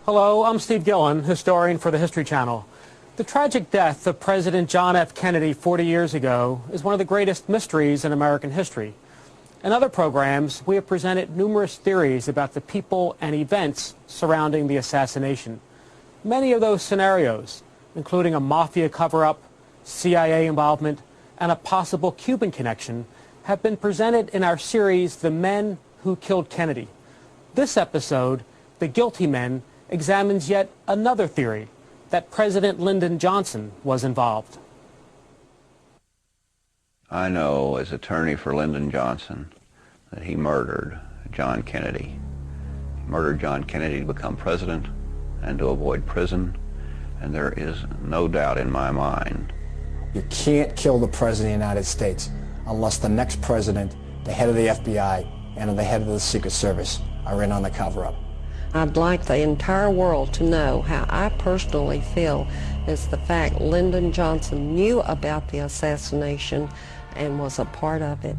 Hello, I'm Steve Gillen, historian for the History Channel. The tragic death of President John F. Kennedy 40 years ago is one of the greatest mysteries in American history. In other programs, we have presented numerous theories about the people and events surrounding the assassination. Many of those scenarios, including a mafia cover-up, CIA involvement, and a possible Cuban connection, have been presented in our series, The Men Who Killed Kennedy. This episode, The Guilty Men, examines yet another theory, that President Lyndon Johnson was involved. I know, as attorney for Lyndon Johnson, that he murdered John Kennedy. He murdered John Kennedy to become president and to avoid prison, and there is no doubt in my mind. You can't kill the President of the United States unless the next president, the head of the FBI, and the head of the Secret Service are in on the cover-up. I'd like the entire world to know how I personally feel is the fact Lyndon Johnson knew about the assassination and was a part of it.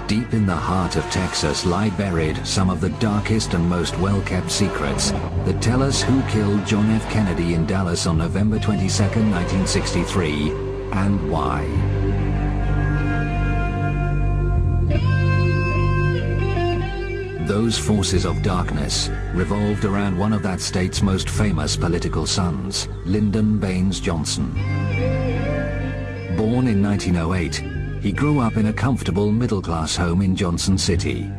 Deep in the heart of Texas lie buried some of the darkest and most well-kept secrets that tell us who killed John F. Kennedy in Dallas on November 22, 1963, and why. Those forces of darkness revolved around one of that state's most famous political sons, Lyndon Baines Johnson. Born in 1908, he grew up in a comfortable middle-class home in Johnson City.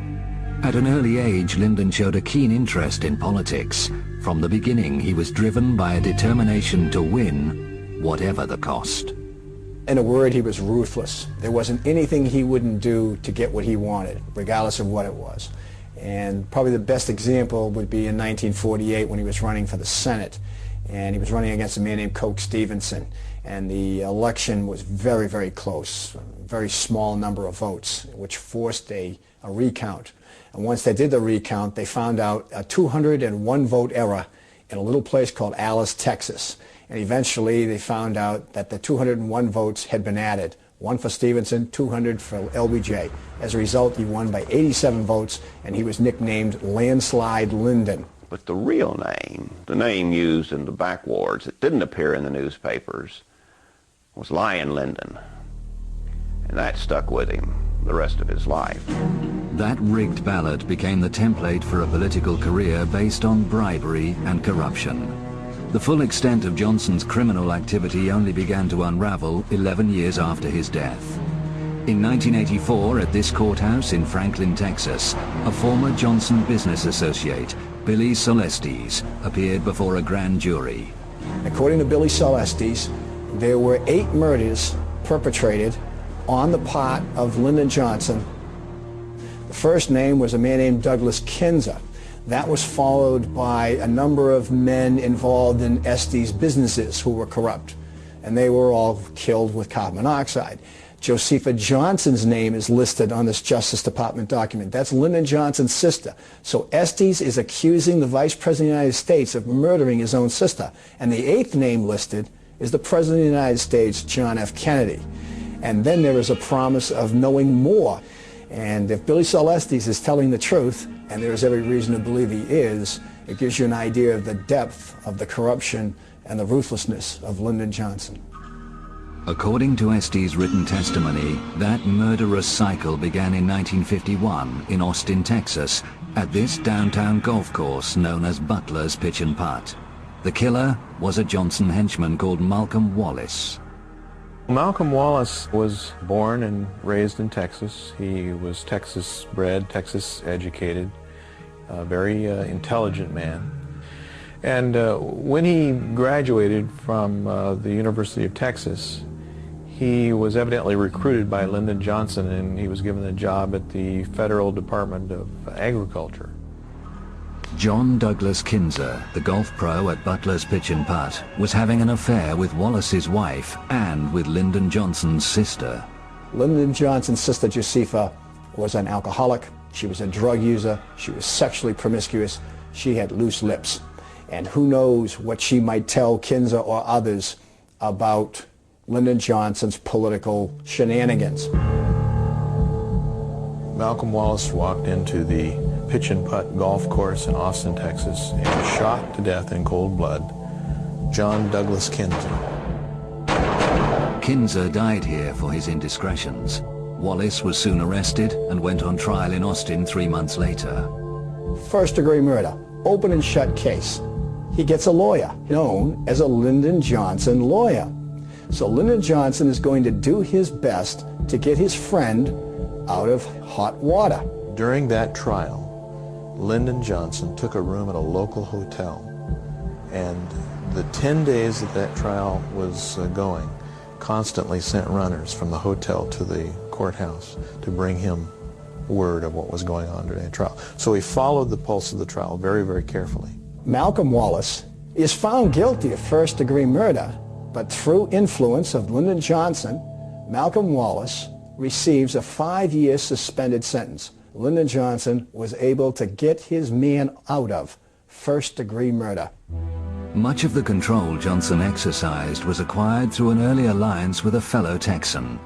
At an early age, Lyndon showed a keen interest in politics. From the beginning, he was driven by a determination to win, whatever the cost. In a word, he was ruthless. There wasn't anything he wouldn't do to get what he wanted, regardless of what it was. And probably the best example would be in 1948 when he was running for the Senate. And he was running against a man named Coke Stevenson. And the election was very, very close, a very small number of votes, which forced a recount. And once they did the recount, they found out a 201 vote error in a little place called Alice, Texas. And eventually they found out that the 201 votes had been added. 1 for Stevenson, 200 for LBJ. As a result, he won by 87 votes, and he was nicknamed Landslide Lyndon. But the real name, the name used in the backwards that didn't appear in the newspapers, was Lion Lyndon. And that stuck with him the rest of his life. That rigged ballot became the template for a political career based on bribery and corruption. The full extent of Johnson's criminal activity only began to unravel 11 years after his death. In 1984, at this courthouse in Franklin, Texas, a former Johnson business associate, Billy Celestes, appeared before a grand jury. According to Billy Celestes, there were 8 murders perpetrated on the part of Lyndon Johnson. The first name was a man named Douglas Kinzer. That was followed by a number of men involved in Estes businesses who were corrupt, and they were all killed with carbon monoxide. Josepha Johnson's name is listed on this Justice Department document. That's Lyndon Johnson's sister. So Estes is accusing the Vice President of the United States of murdering his own sister. And the 8th name listed is the President of the United States, John F. Kennedy. And then there is a promise of knowing more. And if Billy Celestes is telling the truth, and there is every reason to believe he is, it gives you an idea of the depth of the corruption and the ruthlessness of Lyndon Johnson. According to Estes' written testimony, that murderous cycle began in 1951 in Austin, Texas, at this downtown golf course known as Butler's Pitch and Putt. The killer was a Johnson henchman called Malcolm Wallace. Malcolm Wallace was born and raised in Texas. He was Texas bred, Texas educated, a very intelligent man. And when he graduated from the University of Texas, he was evidently recruited by Lyndon Johnson, and he was given a job at the Federal Department of Agriculture. John Douglas Kinzer, the golf pro at Butler's Pitch and Putt, was having an affair with Wallace's wife and with Lyndon Johnson's sister. Lyndon Johnson's sister, Josepha, was an alcoholic. She was a drug user. She was sexually promiscuous. She had loose lips. And who knows what she might tell Kinzer or others about Lyndon Johnson's political shenanigans. Malcolm Wallace walked into the pitch and putt golf course in Austin, Texas, and shot to death in cold blood John Douglas Kinza. Kinza died here for his indiscretions. Wallace was soon arrested and went on trial in Austin 3 months later. First-degree murder, open and shut case. He gets a lawyer, known as a Lyndon Johnson lawyer. So Lyndon Johnson is going to do his best to get his friend out of hot water. During that trial, Lyndon Johnson took a room at a local hotel, and the 10 days that that trial was going, constantly sent runners from the hotel to the courthouse to bring him word of what was going on during the trial. So he followed the pulse of the trial very, very carefully. Malcolm Wallace is found guilty of first-degree murder, but through influence of Lyndon Johnson, Malcolm Wallace receives a 5-year suspended sentence. Lyndon Johnson was able to get his man out of first-degree murder. Much of the control Johnson exercised was acquired through an early alliance with a fellow Texan.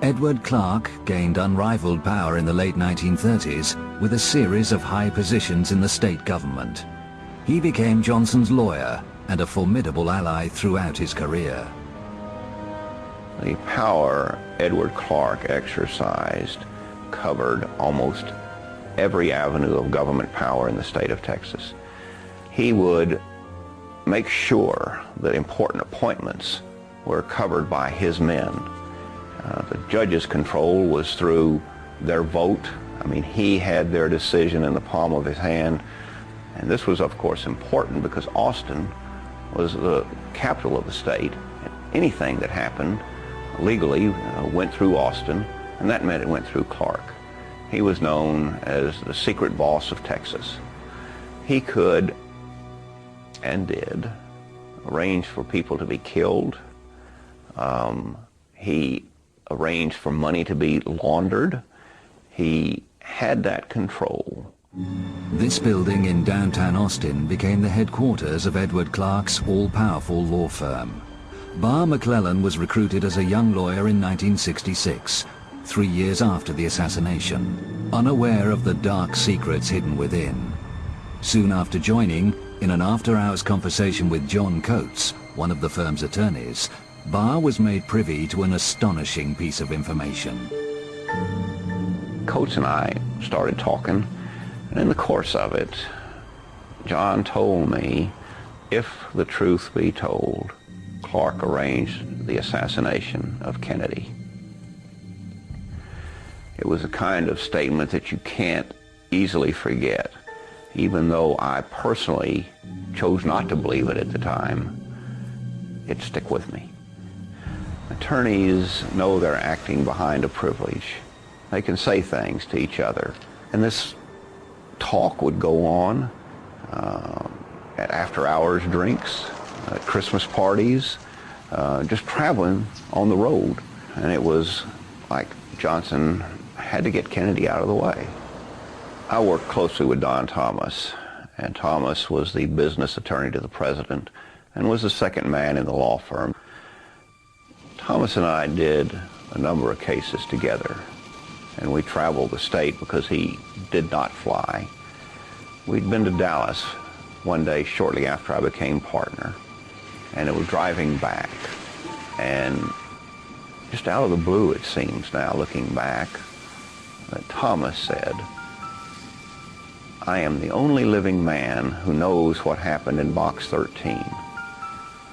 Edward Clark gained unrivaled power in the late 1930s with a series of high positions in the state government. He became Johnson's lawyer and a formidable ally throughout his career. The power Edward Clark exercised covered almost every avenue of government power in the state of Texas. He would make sure that important appointments were covered by his men. The judges' control was through their vote. I mean, he had their decision in the palm of his hand. And this was, of course, important because Austin was the capital of the state. Anything that happened legally went through Austin, and that meant it went through Clark. He was known as the secret boss of Texas. He could and did arrange for people to be killed. He arranged for money to be laundered. He had that control. This building in downtown Austin became the headquarters of Edward Clark's all-powerful law firm. Barr McClellan was recruited as a young lawyer in 1966, 3 years after the assassination, unaware of the dark secrets hidden within. Soon after joining, in an after-hours conversation with John Coates, one of the firm's attorneys, Barr was made privy to an astonishing piece of information. Coates and I started talking, and in the course of it, John told me, if the truth be told, Clark arranged the assassination of Kennedy. It was a kind of statement that you can't easily forget, even though I personally chose not to believe it at the time. It stuck with me. Attorneys know they're acting behind a privilege. They can say things to each other. And this talk would go on at after-hours drinks, at Christmas parties, just traveling on the road. And it was like Johnson had to get Kennedy out of the way. I worked closely with Don Thomas, and Thomas was the business attorney to the president and was the second man in the law firm. Thomas and I did a number of cases together, and we traveled the state because he did not fly. We'd been to Dallas one day shortly after I became partner, and it was driving back, and just out of the blue, it seems now, looking back, that Thomas said, "I am the only living man who knows what happened in Box 13.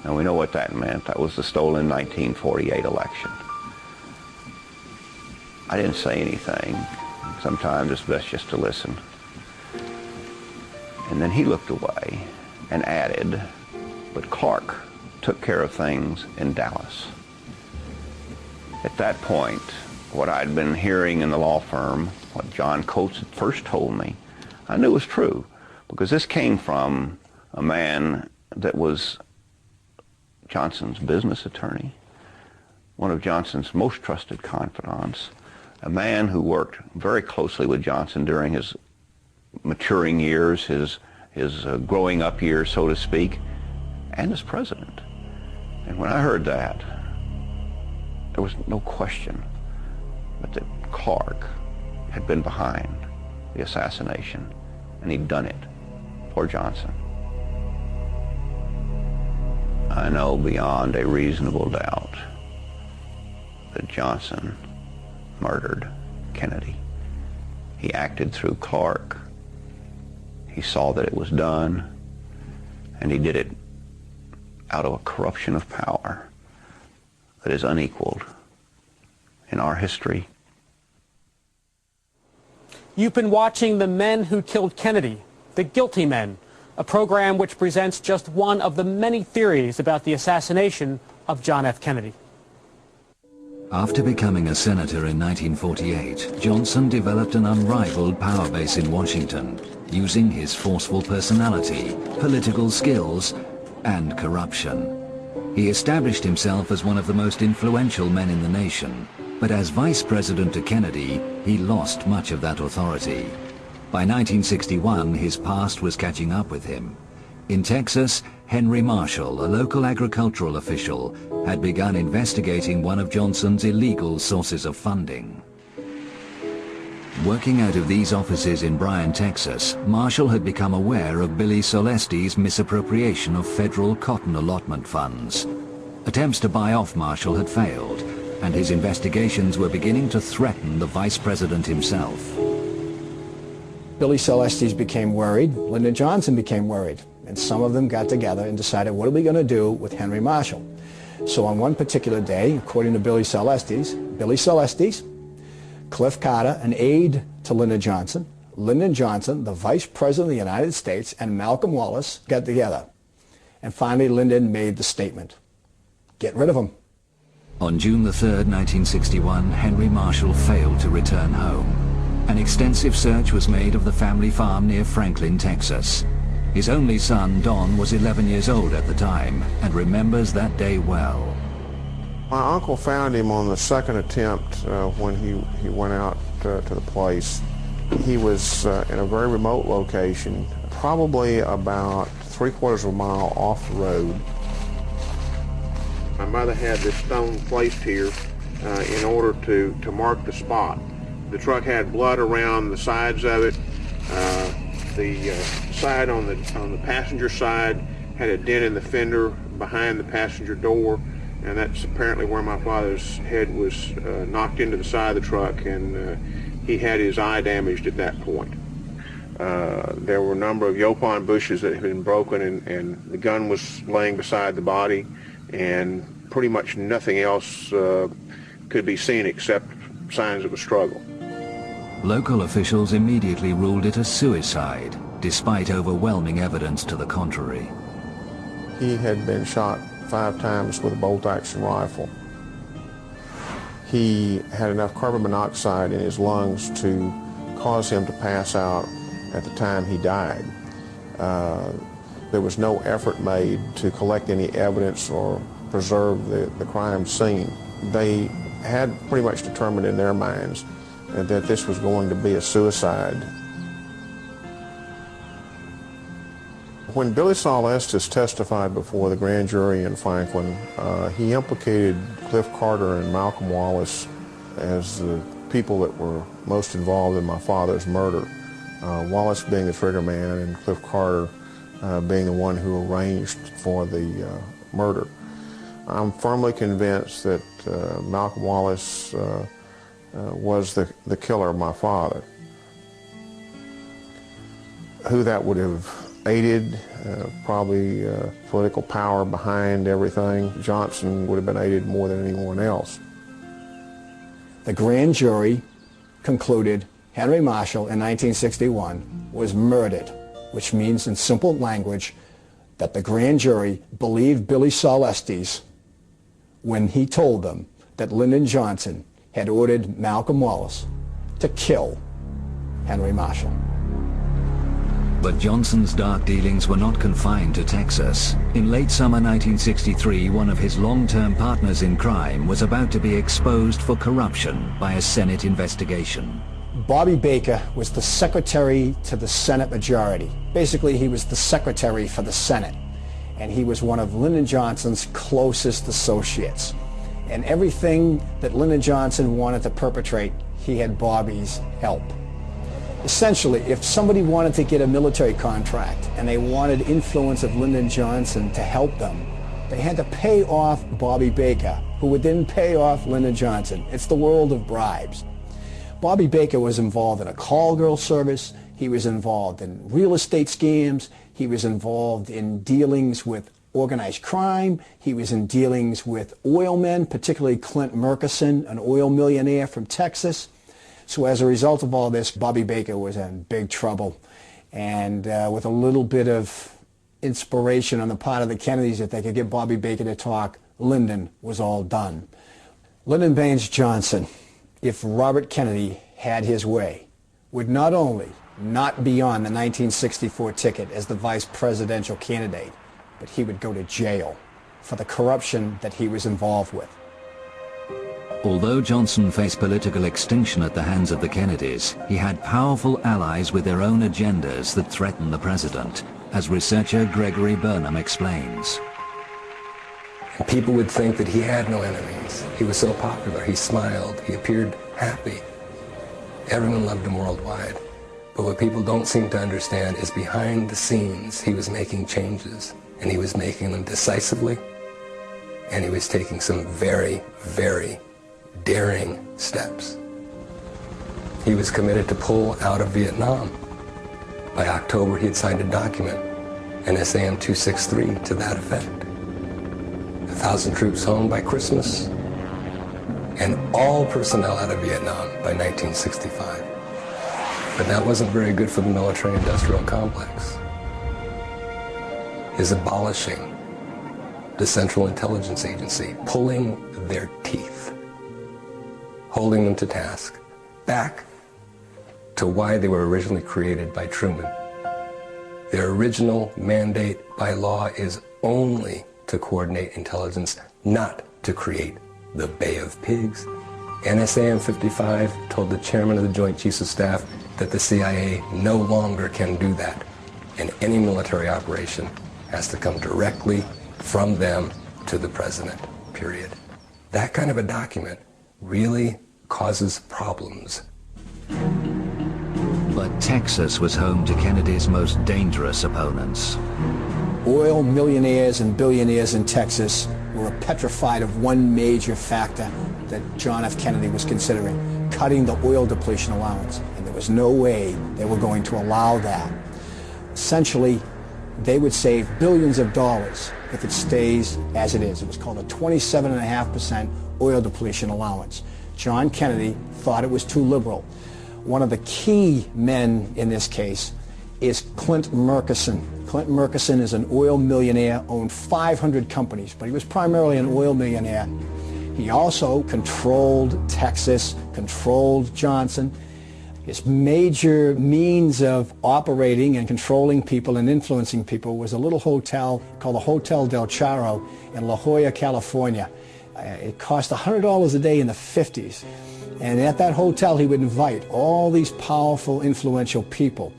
And we know what that meant. That was the stolen 1948 election. I didn't say anything. Sometimes it's best just to listen. And then he looked away and added, but Clark took care of things in Dallas. At that point, what I'd been hearing in the law firm, what John Coates had first told me, I knew was true, because this came from a man that was Johnson's business attorney, one of Johnson's most trusted confidants, a man who worked very closely with Johnson during his maturing years, his growing up years, so to speak, and as president. And when I heard that, there was no question but that Clark had been behind the assassination, and he'd done it for Johnson. I know beyond a reasonable doubt that Johnson murdered Kennedy. He acted through Clark. He saw that it was done, and he did it out of a corruption of power that is unequaled in our history. You've been watching The Men Who Killed Kennedy, The Guilty Men, a program which presents just one of the many theories about the assassination of John F. Kennedy. After becoming a senator in 1948, Johnson developed an unrivaled power base in Washington, using his forceful personality, political skills, and corruption. He established himself as one of the most influential men in the nation, but as vice president to Kennedy, he lost much of that authority. By 1961, his past was catching up with him. In Texas, Henry Marshall, a local agricultural official, had begun investigating one of Johnson's illegal sources of funding. Working out of these offices in Bryan, Texas, Marshall had become aware of Billy Solesti's misappropriation of federal cotton allotment funds. Attempts to buy off Marshall had failed, and his investigations were beginning to threaten the vice president himself. Billy Solestes became worried, Lyndon Johnson became worried, and some of them got together and decided, what are we going to do with Henry Marshall? So on one particular day, according to Billy Solestes, Cliff Carter, an aide to Lyndon Johnson, the vice president of the United States, and Malcolm Wallace got together. And finally, Lyndon made the statement, get rid of him. On June the 3rd, 1961, Henry Marshall failed to return home. An extensive search was made of the family farm near Franklin, Texas. His only son, Don, was 11 years old at the time and remembers that day well. My uncle found him on the second attempt when he went out to the place. He was in a very remote location, probably about 3/4 of a mile off the road. My mother had this stone placed here in order to mark the spot. The truck had blood around the sides of it. The side on the passenger side had a dent in the fender behind the passenger door, and that's apparently where my father's head was knocked into the side of the truck, and he had his eye damaged at that point. There were a number of yopon bushes that had been broken, and the gun was laying beside the body, and pretty much nothing else could be seen except signs of a struggle. Local officials immediately ruled it a suicide, despite overwhelming evidence to the contrary. He had been shot 5 times with a bolt-action rifle. He had enough carbon monoxide in his lungs to cause him to pass out at the time he died. There was no effort made to collect any evidence or preserve the crime scene. They had pretty much determined in their minds that this was going to be a suicide. When Billy Solestes testified before the grand jury in Franklin, he implicated Cliff Carter and Malcolm Wallace as the people that were most involved in my father's murder. Wallace being the trigger man and Cliff Carter being the one who arranged for the murder. I'm firmly convinced that Malcolm Wallace was the killer of my father. Who that would have aided, probably political power behind everything. Johnson would have been aided more than anyone else. The grand jury concluded Henry Marshall in 1961 was murdered, which means in simple language that the grand jury believed Billy Solestes when he told them that Lyndon Johnson had ordered Malcolm Wallace to kill Henry Marshall. But Johnson's dark dealings were not confined to Texas. In late summer 1963, one of his long-term partners in crime was about to be exposed for corruption by a Senate investigation. Bobby Baker was the secretary to the Senate majority. Basically, he was the secretary for the Senate, and he was one of Lyndon Johnson's closest associates. And everything that Lyndon Johnson wanted to perpetrate, he had Bobby's help. Essentially, if somebody wanted to get a military contract and they wanted influence of Lyndon Johnson to help them, they had to pay off Bobby Baker, who would then pay off Lyndon Johnson. It's the world of bribes. Bobby Baker was involved in a call girl service. He was involved in real estate scams. He was involved in dealings with organized crime. He was in dealings with oil men, particularly Clint Murchison, an oil millionaire from Texas. So as a result of all this, Bobby Baker was in big trouble. And with a little bit of inspiration on the part of the Kennedys, if they could get Bobby Baker to talk, Lyndon was all done. Lyndon Baines Johnson, if Robert Kennedy had his way, would not only not be on the 1964 ticket as the vice presidential candidate, but he would go to jail for the corruption that he was involved with. Although Johnson faced political extinction at the hands of the Kennedys, he had powerful allies with their own agendas that threatened the president, as researcher Gregory Burnham explains. And people would think that he had no enemies. He was so popular, he smiled, he appeared happy. Everyone loved him worldwide. But what people don't seem to understand is behind the scenes, he was making changes, and he was making them decisively, and he was taking some very, very daring steps. He was committed to pull out of Vietnam. By October, he had signed a document, NSAM 263, to that effect. 1,000 troops home by Christmas, and all personnel out of Vietnam by 1965. But that wasn't very good for the military-industrial complex. His abolishing the Central Intelligence Agency, pulling their teeth, holding them to task, back to why they were originally created by Truman. Their original mandate by law is only to coordinate intelligence, not to create the Bay of Pigs. NSAM 55 told the chairman of the Joint Chiefs of Staff that the CIA no longer can do that, and any military operation has to come directly from them to the president, period. That kind of a document really causes problems. But Texas was home to Kennedy's most dangerous opponents. Oil millionaires and billionaires in Texas were petrified of one major factor that John F. Kennedy was considering, cutting the oil depletion allowance. And there was no way they were going to allow that. Essentially, they would save billions of dollars if it stays as it is. It was called a 27.5% oil depletion allowance. John Kennedy thought it was too liberal. One of the key men in this case is Clint Murchison. Clint Murchison is an oil millionaire, owned 500 companies, but he was primarily an oil millionaire. He also controlled Texas, controlled Johnson. His major means of operating and controlling people and influencing people was a little hotel called the Hotel Del Charro in La Jolla, California. It cost $100 a day in the 50s. And at that hotel, he would invite all these powerful, influential people.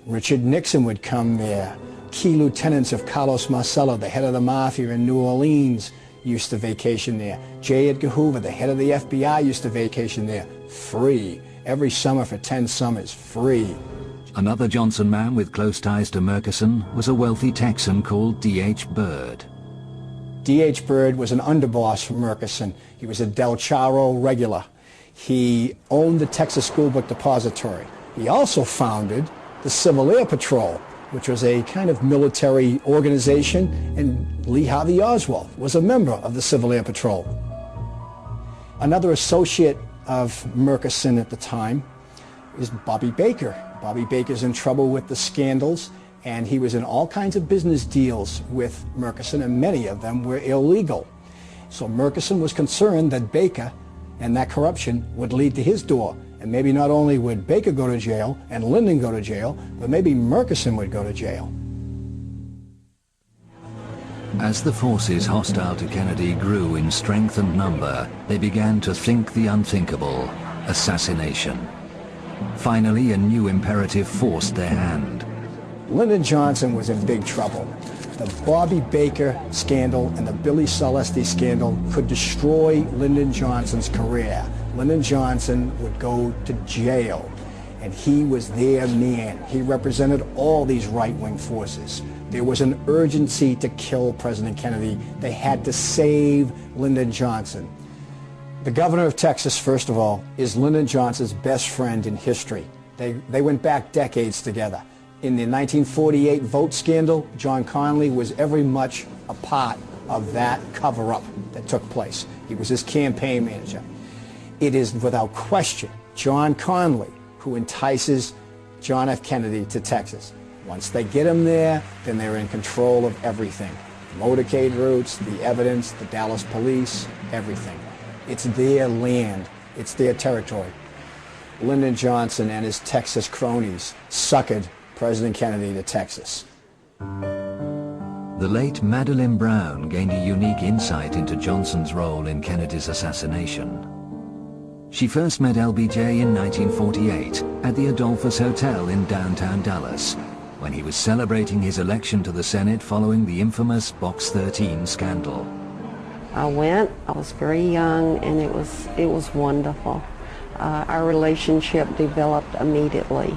Richard Nixon would come there. Key lieutenants of Carlos Marcello, the head of the mafia in New Orleans, used to vacation there. J. Edgar Hoover, the head of the FBI, used to vacation there. Free. Every summer for 10 summers. Free. Another Johnson man with close ties to Murchison was a wealthy Texan called D.H. Byrd. D.H. Byrd was an underboss for Murchison. He was a Del Charro regular. He owned the Texas School Book Depository. He also founded the Civil Air Patrol, which was a kind of military organization, and Lee Harvey Oswald was a member of the Civil Air Patrol. Another associate of Murchison at the time is Bobby Baker. Bobby Baker's in trouble with the scandals, and he was in all kinds of business deals with Murchison, and many of them were illegal. So Murchison was concerned that Baker and that corruption would lead to his door. And maybe not only would Baker go to jail and Lyndon go to jail, but maybe Murchison would go to jail. As the forces hostile to Kennedy grew in strength and number, they began to think the unthinkable: assassination. Finally, a new imperative forced their hand. Lyndon Johnson was in big trouble. The Bobby Baker scandal and the Billy Celeste scandal could destroy Lyndon Johnson's career. Lyndon Johnson would go to jail, and he was their man. He represented all these right-wing forces. There was an urgency to kill President Kennedy. They had to save Lyndon Johnson. The governor of Texas, first of all, is Lyndon Johnson's best friend in history. They went back decades together. In the 1948 vote scandal, John Connally was every much a part of that cover-up that took place. He was his campaign manager. It is without question John Connally who entices John F. Kennedy to Texas. Once they get him there, then they're in control of everything. Motorcade routes, the evidence, the Dallas police, everything. It's their land. It's their territory. Lyndon Johnson and his Texas cronies suckered President Kennedy to Texas. The late Madeleine Brown gained a unique insight into Johnson's role in Kennedy's assassination. She first met LBJ in 1948 at the Adolphus Hotel in downtown Dallas, when he was celebrating his election to the Senate following the infamous Box 13 scandal. I went, I was very young, and it was wonderful. Our relationship developed immediately.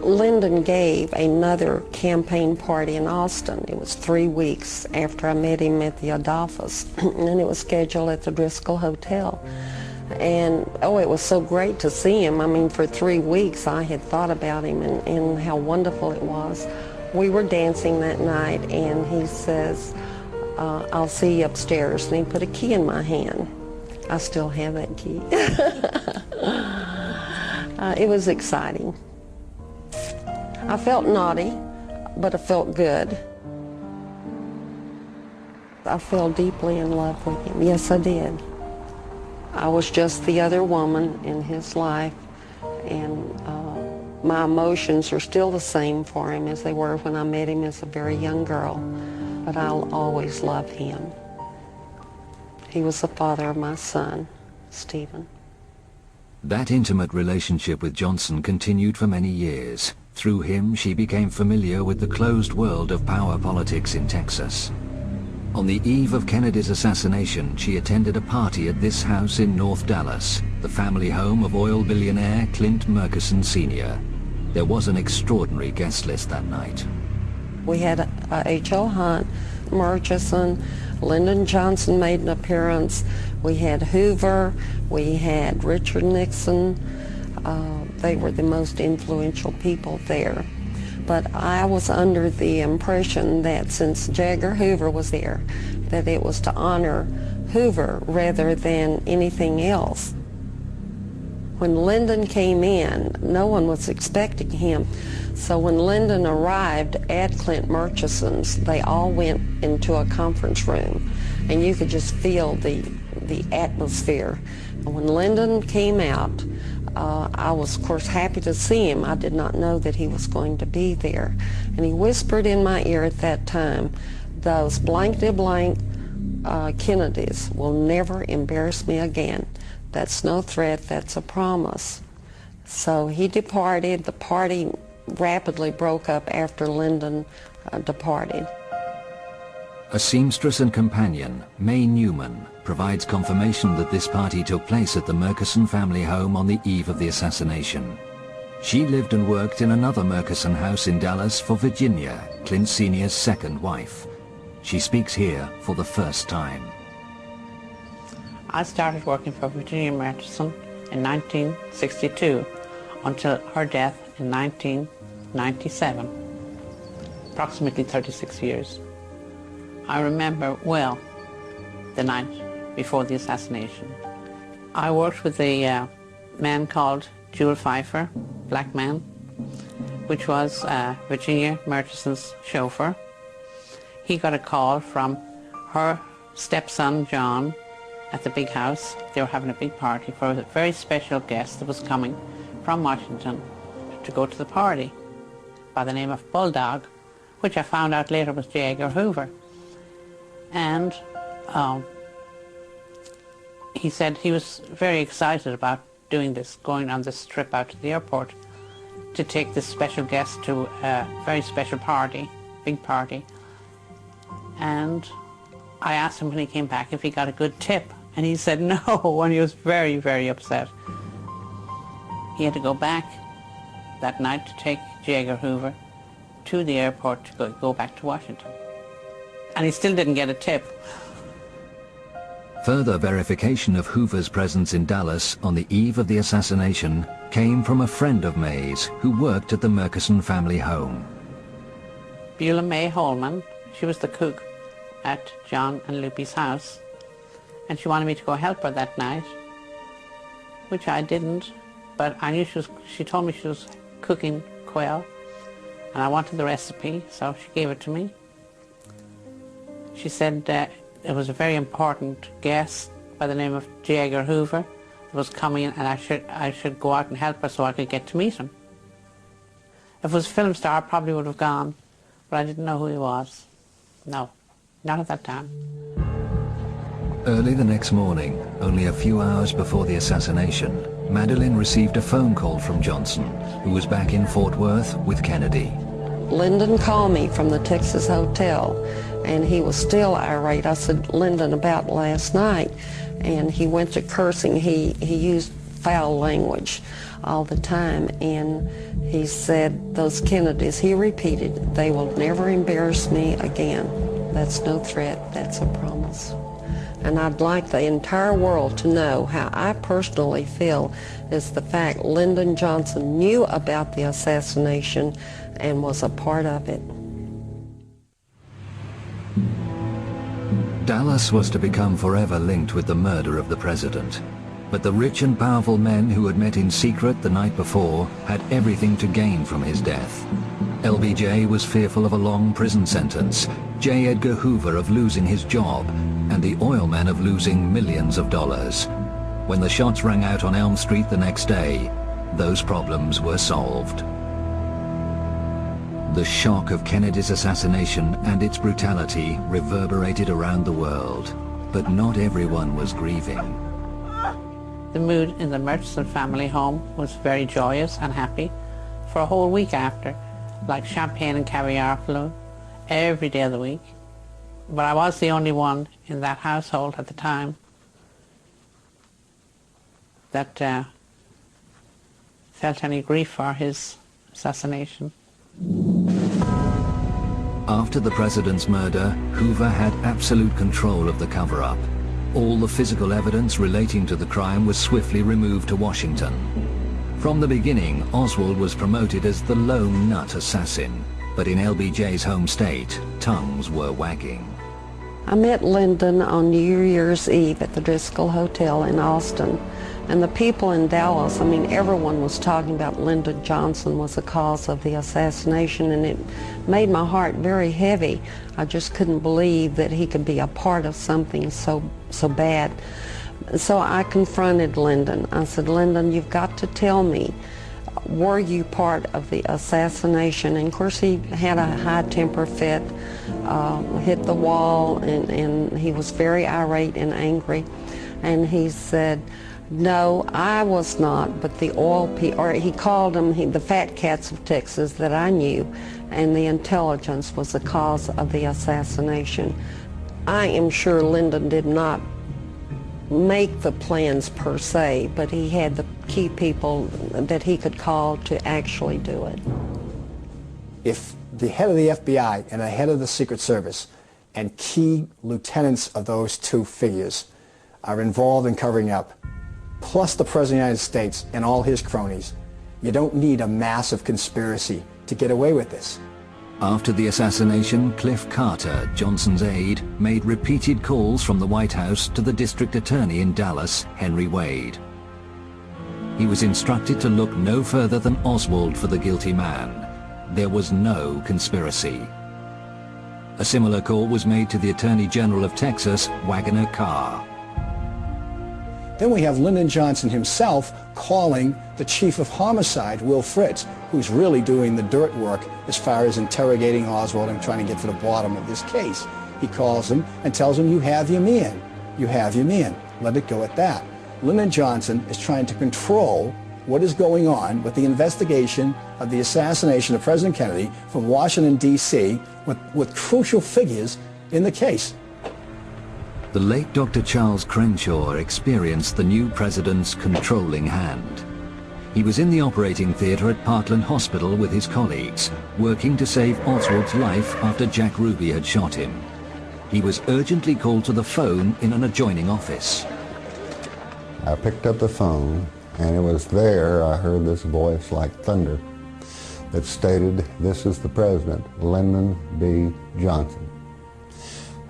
Lyndon gave another campaign party in Austin. It was 3 weeks after I met him at the Adolphus, and it was scheduled at the Driscoll Hotel. And, oh, it was so great to see him. I mean, for 3 weeks I had thought about him and how wonderful it was. We were dancing that night, and he says, I'll see you upstairs. And he put a key in my hand. I still have that key. It was exciting. I felt naughty, but I felt good. I fell deeply in love with him. Yes, I did. I was just the other woman in his life, and my emotions are still the same for him as they were when I met him as a very young girl, but I'll always love him. He was the father of my son, Stephen. That intimate relationship with Johnson continued for many years. Through him, she became familiar with the closed world of power politics in Texas. On the eve of Kennedy's assassination, she attended a party at this house in North Dallas, the family home of oil billionaire Clint Murchison Sr. There was an extraordinary guest list that night. We had H.L. Hunt, Murchison, Lyndon Johnson made an appearance. We had Hoover, we had Richard Nixon. They were the most influential people there. But I was under the impression that since J. Edgar Hoover was there, that it was to honor Hoover rather than anything else. When Lyndon came in, no one was expecting him. So when Lyndon arrived at Clint Murchison's, they all went into a conference room, and you could just feel the atmosphere. And when Lyndon came out, I was, of course, happy to see him. I did not know that he was going to be there. And he whispered in my ear at that time, "Those blank-de-blank Kennedys will never embarrass me again. That's no threat, that's a promise." So he departed. The party rapidly broke up after Lyndon departed. A seamstress and companion, May Newman, provides confirmation that this party took place at the Murchison family home on the eve of the assassination. She lived and worked in another Murchison house in Dallas for Virginia, Clint Sr.'s second wife. She speaks here for the first time. I started working for Virginia Murchison in 1962 until her death in 1997, approximately 36 years. I remember well the night before the assassination. I worked with a man called Jewel Pfeiffer, black man, which was Virginia Murchison's chauffeur. He got a call from her stepson, John, at the big house. They were having a big party for a very special guest that was coming from Washington to go to the party by the name of Bulldog, which I found out later was J. Edgar Hoover. And he said he was very excited about doing this, going on this trip out to the airport to take this special guest to a very special party, big party. And I asked him when he came back if he got a good tip, And he said no, and he was very, very upset. He had to go back that night to take J. Edgar Hoover to the airport to go back to Washington. And he still didn't get a tip. Further verification of Hoover's presence in Dallas on the eve of the assassination came from a friend of May's who worked at the Murchison family home. Beulah May Holman, she was the cook at John and Lupe's house, and she wanted me to go help her that night, which I didn't, but I knew she told me she was cooking quail, and I wanted the recipe, so she gave it to me. She said that it was a very important guest by the name of J. Edgar Hoover that was coming in, and I should go out and help her so I could get to meet him. If it was a film star, I probably would have gone, but I didn't know who he was. No, not at that time. Early the next morning, only a few hours before the assassination, Madeleine received a phone call from Johnson, who was back in Fort Worth with Kennedy. Lyndon called me from the Texas hotel, and he was still irate. I said, Lyndon, about last night, and he went to cursing. He used foul language all the time, and he said, those Kennedys, he repeated, they will never embarrass me again. That's no threat, that's a promise. And I'd like the entire world to know how I personally feel is the fact Lyndon Johnson knew about the assassination and was a part of it. Dallas was to become forever linked with the murder of the president. But the rich and powerful men who had met in secret the night before had everything to gain from his death. LBJ was fearful of a long prison sentence, J. Edgar Hoover of losing his job, and the oil men of losing millions of dollars. When the shots rang out on Elm Street the next day, those problems were solved. The shock of Kennedy's assassination and its brutality reverberated around the world, but not everyone was grieving. The mood in the Murchison family home was very joyous and happy for a whole week after, like champagne and caviar flew every day of the week. But I was the only one in that household at the time that felt any grief for his assassination. After the president's murder, Hoover had absolute control of the cover-up. All the physical evidence relating to the crime was swiftly removed to Washington. From the beginning, Oswald was promoted as the lone nut assassin, but in LBJ's home state, tongues were wagging. I met Lyndon on New Year's Eve at the Driscoll Hotel in Austin. And the people in Dallas, I mean, everyone was talking about Lyndon Johnson was the cause of the assassination, and it made my heart very heavy. I just couldn't believe that he could be a part of something so bad. So I confronted Lyndon. I said, Lyndon, you've got to tell me, were you part of the assassination? And of course he had a high temper fit, hit the wall, and he was very irate and angry. And he said, no, I was not, but the oil people, or he called them the fat cats of Texas that I knew, and the intelligence was the cause of the assassination. I am sure Lyndon did not make the plans per se, but he had the key people that he could call to actually do it. If the head of the FBI and the head of the Secret Service and key lieutenants of those two figures are involved in covering up, plus the President of the United States and all his cronies, you don't need a massive conspiracy to get away with this. After the assassination, Cliff Carter, Johnson's aide, made repeated calls from the White House to the district attorney in Dallas, Henry Wade. He was instructed to look no further than Oswald for the guilty man. There was no conspiracy. A similar call was made to the Attorney General of Texas, Waggoner Carr. Then we have Lyndon Johnson himself calling the chief of homicide, Will Fritz, who's really doing the dirt work as far as interrogating Oswald and trying to get to the bottom of this case. He calls him and tells him, you have your man. You have your man. Let it go at that. Lyndon Johnson is trying to control what is going on with the investigation of the assassination of President Kennedy from Washington, D.C., with crucial figures in the case. The late Dr. Charles Crenshaw experienced the new president's controlling hand. He was in the operating theatre at Parkland Hospital with his colleagues, working to save Oswald's life after Jack Ruby had shot him. He was urgently called to the phone in an adjoining office. I picked up the phone, and it was there I heard this voice like thunder that stated, "This is the president, Lyndon B. Johnson."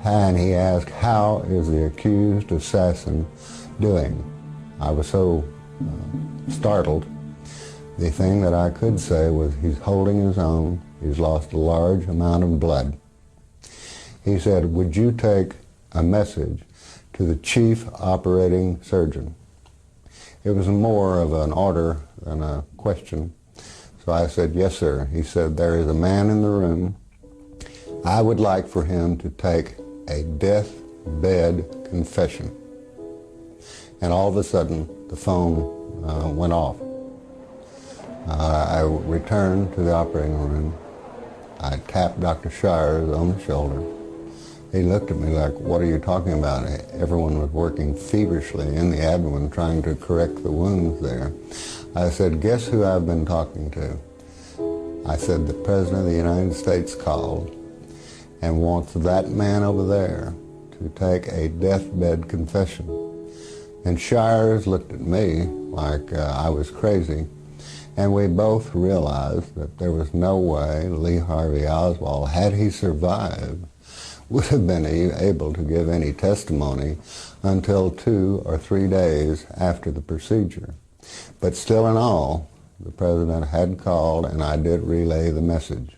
And he asked, "How is the accused assassin doing?" I was so startled. The thing that I could say was, "He's holding his own. He's lost a large amount of blood." He said, "Would you take a message to the chief operating surgeon?" It was more of an order than a question. So I said, "Yes, sir." He said, "There is a man in the room. I would like for him to take a deathbed confession." And all of a sudden, the phone went off. I returned to the operating room. I tapped Dr. Shires on the shoulder. He looked at me like, "What are you talking about?" Everyone was working feverishly in the abdomen trying to correct the wounds there. I said, "Guess who I've been talking to?" I said, "The President of the United States called and wants that man over there to take a deathbed confession." And Shires looked at me like I was crazy, and we both realized that there was no way Lee Harvey Oswald, had he survived, would have been able to give any testimony until 2 or 3 days after the procedure. But still in all, the President had called, and I did relay the message.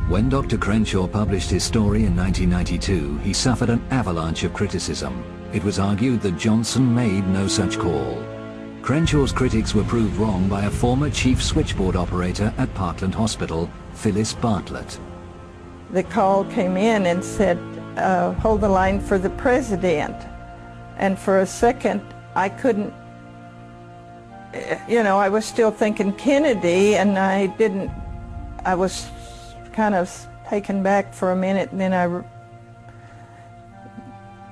When Dr. Crenshaw published his story in 1992, he suffered an avalanche of criticism. It was argued that Johnson made no such call. Crenshaw's critics were proved wrong by a former chief switchboard operator at Parkland Hospital, Phyllis Bartlett. The call came in and said, "Hold the line for the president." And for a second, I couldn't, I was still thinking Kennedy, and I was kind of taken back for a minute, and then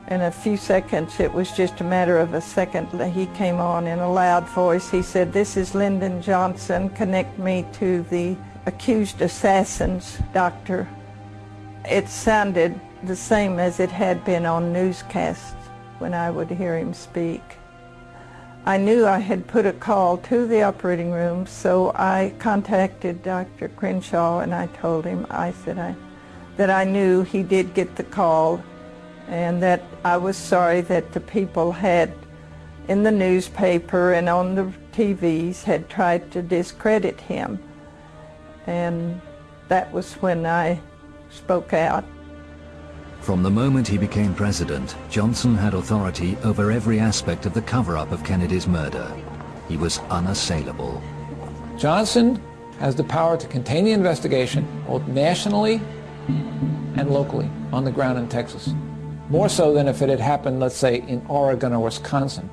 in a few seconds, it was just a matter of a second, he came on in a loud voice. He said, "This is Lyndon Johnson. Connect me to the accused assassin's doctor." It sounded the same as it had been on newscasts when I would hear him speak. I knew I had put a call to the operating room, so I contacted Dr. Crenshaw, and I told him, that I knew he did get the call, and that I was sorry that the people had, in the newspaper and on the TVs, had tried to discredit him. And that was when I spoke out. From the moment he became president, Johnson had authority over every aspect of the cover-up of Kennedy's murder. He was unassailable. Johnson has the power to contain the investigation, both nationally and locally, on the ground in Texas. More so than if it had happened, let's say, in Oregon or Wisconsin.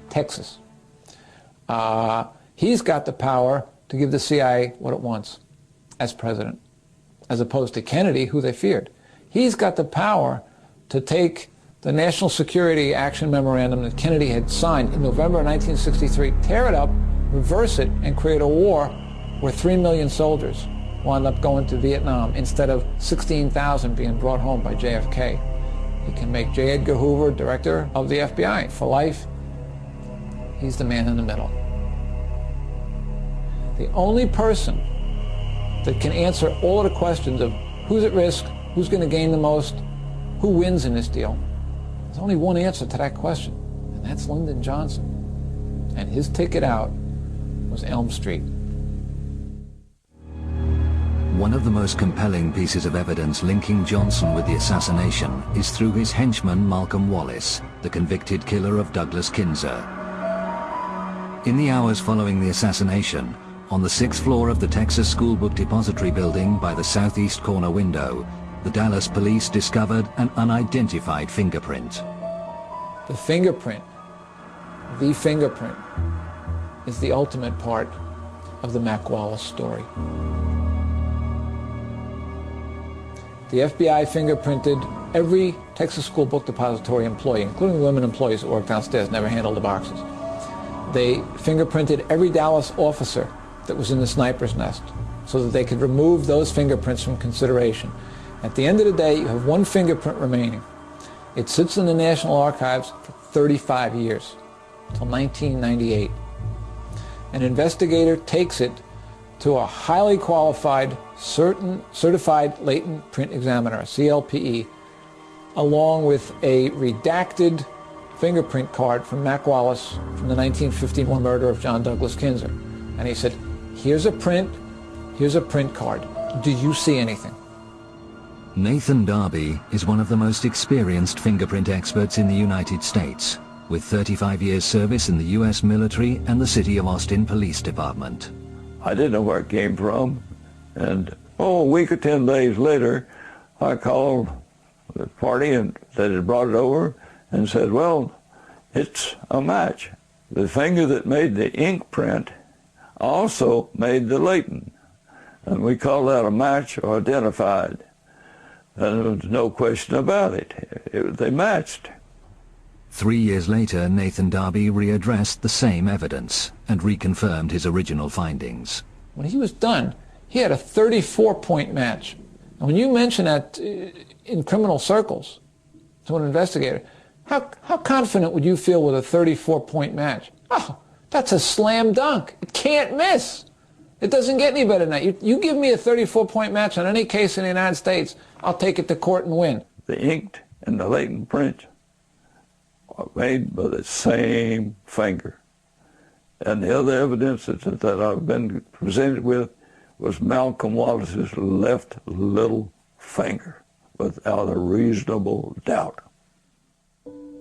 Texas. He's got the power to give the CIA what it wants as president, as opposed to Kennedy, who they feared. He's got the power to take the National Security Action Memorandum that Kennedy had signed in November of 1963, tear it up, reverse it, and create a war where 3 million soldiers wound up going to Vietnam instead of 16,000 being brought home by JFK. He can make J. Edgar Hoover director of the FBI for life. He's the man in the middle. The only person that can answer all of the questions of who's at risk, who's going to gain the most, who wins in this deal, there's only one answer to that question, and that's Lyndon Johnson. And his ticket out was Elm Street. One of the most compelling pieces of evidence linking Johnson with the assassination is through his henchman Malcolm Wallace, the convicted killer of Douglas Kinzer. In the hours following the assassination, on the 6th floor of the Texas School Book Depository building by the southeast corner window, the Dallas police discovered an unidentified fingerprint. The fingerprint is the ultimate part of the Mac Wallace story. the FBI fingerprinted every Texas School Book Depository employee, including the women employees that worked downstairs, never handled the boxes. They fingerprinted every Dallas officer that was in the sniper's nest so that they could remove those fingerprints from consideration. At the end of the day, you have one fingerprint remaining. It sits in the National Archives for 35 years, until 1998. An investigator takes it to a highly qualified, certified latent print examiner, a CLPE, along with a redacted fingerprint card from Mac Wallace from the 1951 murder of John Douglas Kinzer. And he said, here's a print card. Do you see anything? Nathan Darby is one of the most experienced fingerprint experts in the United States, with 35 years service in the U.S. military and the City of Austin Police Department. I didn't know where it came from, and a week or 10 days later, I called the party that had brought it over and said, well, it's a match. The finger that made the ink print also made the latent, and we call that a match or identified. And there was no question about it. They matched. 3 years later, Nathan Darby readdressed the same evidence and reconfirmed his original findings. When he was done, he had a 34-point match. And when you mention that in criminal circles to an investigator, how confident would you feel with a 34-point match? Oh, that's a slam dunk. It can't miss. It doesn't get any better than that. You give me a 34-point match on any case in the United States, I'll take it to court and win. The inked and the latent prints are made by the same finger. And the other evidence that I've been presented with was Malcolm Wallace's left little finger, without a reasonable doubt.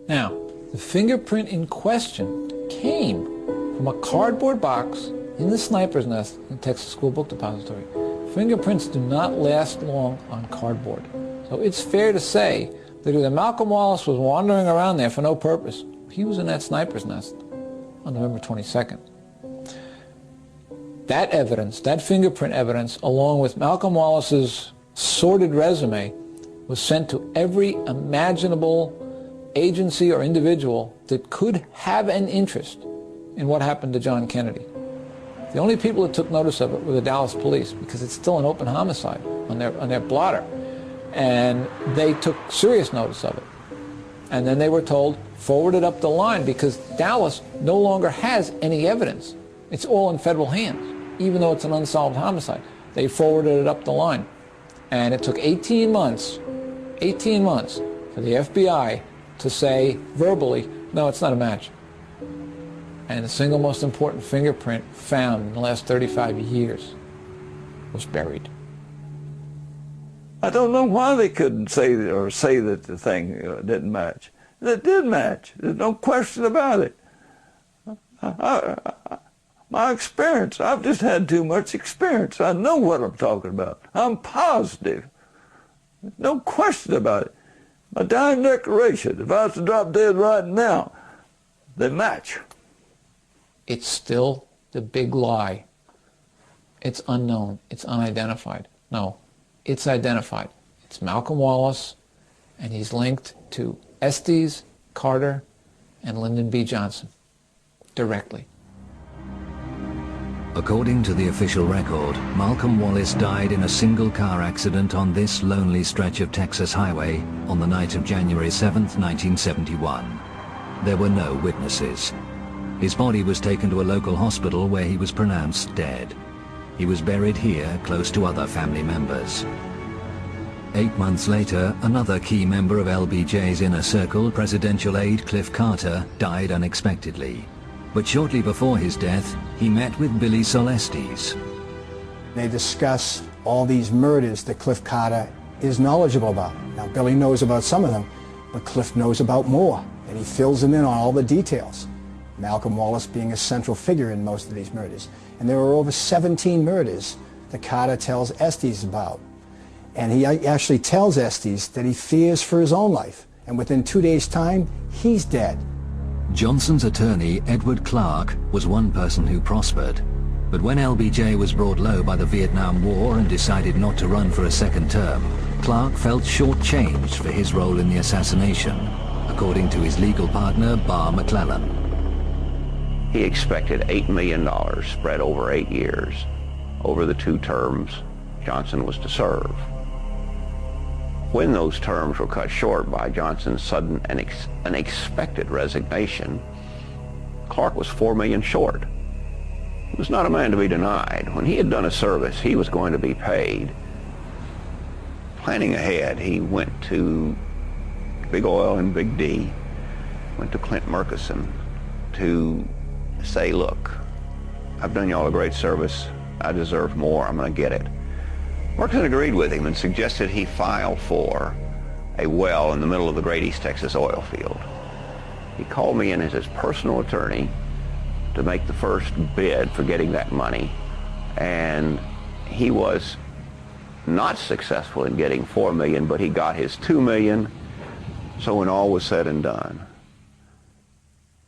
Now, the fingerprint in question came from a cardboard box in the sniper's nest in the Texas School Book Depository. Fingerprints do not last long on cardboard. So it's fair to say that either Malcolm Wallace was wandering around there for no purpose. He was in that sniper's nest on November 22nd. That evidence, that fingerprint evidence, along with Malcolm Wallace's sordid resume, was sent to every imaginable agency or individual that could have an interest in what happened to John Kennedy. The only people that took notice of it were the Dallas police, because it's still an open homicide on their blotter. And they took serious notice of it. And then they were told, forward it up the line, because Dallas no longer has any evidence. It's all in federal hands, even though it's an unsolved homicide. They forwarded it up the line. And it took 18 months for the FBI to say verbally, no, it's not a match. And the single most important fingerprint found in the last 35 years was buried. I don't know why they couldn't say that the thing didn't match. It did match. There's no question about it. My experience, I've just had too much experience. I know what I'm talking about. I'm positive. No question about it. My dying declaration, if I was to drop dead right now, they match. It's still the big lie. It's unknown. It's unidentified. No, it's identified. It's Malcolm Wallace, and he's linked to Estes, Carter, and Lyndon B. Johnson directly. According to the official record, Malcolm Wallace died in a single car accident on this lonely stretch of Texas highway on the night of January 7th, 1971. There were no witnesses. His body was taken to a local hospital where he was pronounced dead. He was buried here close to other family members. 8 months later, another key member of LBJ's inner circle, presidential aide Cliff Carter, died unexpectedly. But shortly before his death, he met with Billy Solestes. They discuss all these murders that Cliff Carter is knowledgeable about. Now, Billy knows about some of them, but Cliff knows about more, and he fills him in on all the details. Malcolm Wallace being a central figure in most of these murders. And there were over 17 murders that Carter tells Estes about. And he actually tells Estes that he fears for his own life. And within 2 days' time, he's dead. Johnson's attorney, Edward Clark, was one person who prospered. But when LBJ was brought low by the Vietnam War and decided not to run for a second term, Clark felt shortchanged for his role in the assassination, according to his legal partner, Barr McClellan. He expected $8 million spread over 8 years, over the 2 terms Johnson was to serve. When those terms were cut short by Johnson's sudden and unexpected resignation, Clark was $4 million short. He was not a man to be denied. When he had done a service, he was going to be paid. Planning ahead, he went to Big Oil and Big D, went to Clint Murchison to say, look, I've done y'all a great service. I deserve more. I'm going to get it. Murchison agreed with him and suggested he file for a well in the middle of the Great East Texas oil field. He called me in as his personal attorney to make the first bid for getting that money, and he was not successful in getting $4 million, but he got his $2 million. So when all was said and done,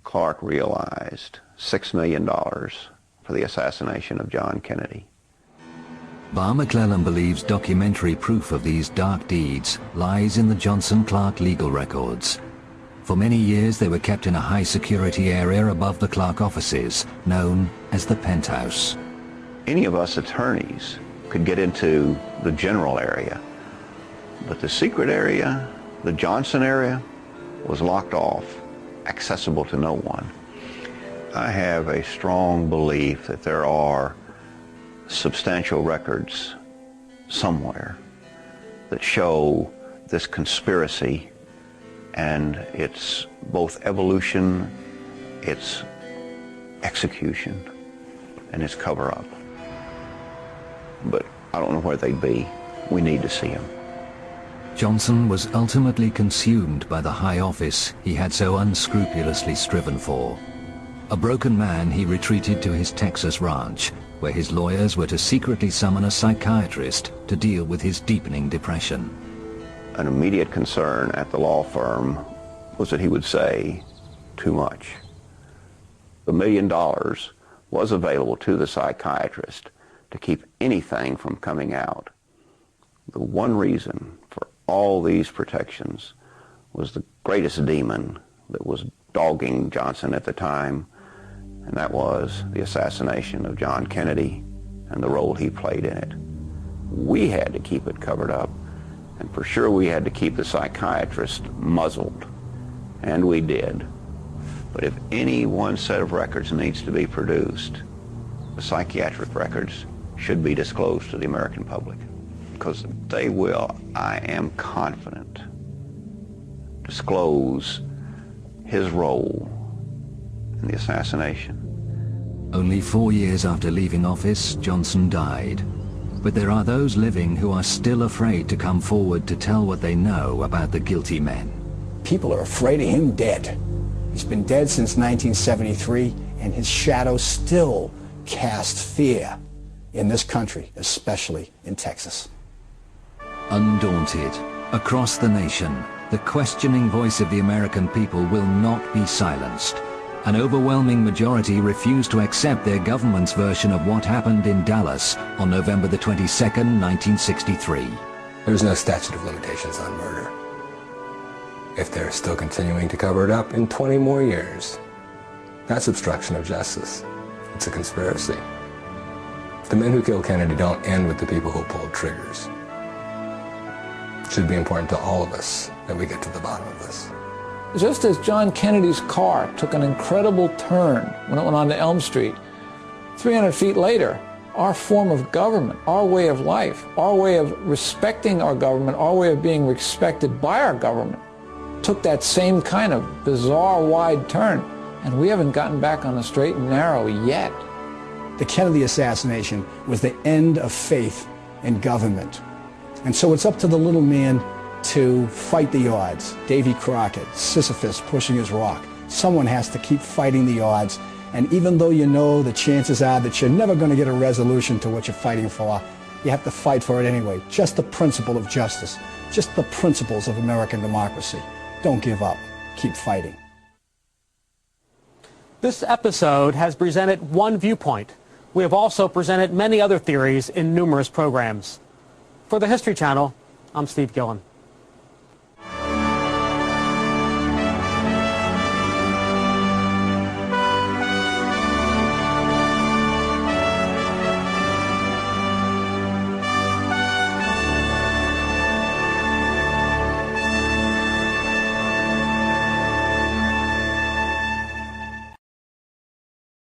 Clark realized $6 million for the assassination of John Kennedy. Barr McClellan believes documentary proof of these dark deeds lies in the Johnson-Clark legal records. For many years they were kept in a high-security area above the Clark offices, known as the Penthouse. Any of us attorneys could get into the general area, but the secret area, the Johnson area, was locked off, accessible to no one. I have a strong belief that there are substantial records somewhere that show this conspiracy and its both evolution, its execution, and its cover-up. But I don't know where they'd be. We need to see them. Johnson was ultimately consumed by the high office he had so unscrupulously striven for. A broken man, he retreated to his Texas ranch, where his lawyers were to secretly summon a psychiatrist to deal with his deepening depression. An immediate concern at the law firm was that he would say too much. The $1 million was available to the psychiatrist to keep anything from coming out. The one reason for all these protections was the greatest demon that was dogging Johnson at the time, and that was the assassination of John Kennedy and the role he played in it. We had to keep it covered up, and for sure we had to keep the psychiatrist muzzled, and we did. But if any one set of records needs to be produced, the psychiatric records should be disclosed to the American public, because they will, I am confident, disclose his role in the assassination. Only 4 years after leaving office, Johnson died. But there are those living who are still afraid to come forward to tell what they know about the guilty men. People are afraid of him dead. He's been dead since 1973, and his shadow still casts fear in this country, especially in Texas. Undaunted, across the nation, the questioning voice of the American people will not be silenced. An overwhelming majority refuse to accept their government's version of what happened in Dallas on November the 22nd, 1963. There's no statute of limitations on murder. If they're still continuing to cover it up in 20 more years, that's obstruction of justice. It's a conspiracy. The men who killed Kennedy don't end with the people who pulled triggers. It should be important to all of us that we get to the bottom of this. Just as John Kennedy's car took an incredible turn when it went onto Elm Street, 300 feet later, our form of government, our way of life, our way of respecting our government, our way of being respected by our government, took that same kind of bizarre wide turn, and we haven't gotten back on the straight and narrow yet. The Kennedy assassination was the end of faith in government. And so it's up to the little man to fight the odds. Davy Crockett, Sisyphus pushing his rock. Someone has to keep fighting the odds. And even though you know the chances are that you're never going to get a resolution to what you're fighting for, you have to fight for it anyway. Just the principle of justice. Just the principles of American democracy. Don't give up. Keep fighting. This episode has presented one viewpoint. We have also presented many other theories in numerous programs. For the History Channel, I'm Steve Gillen.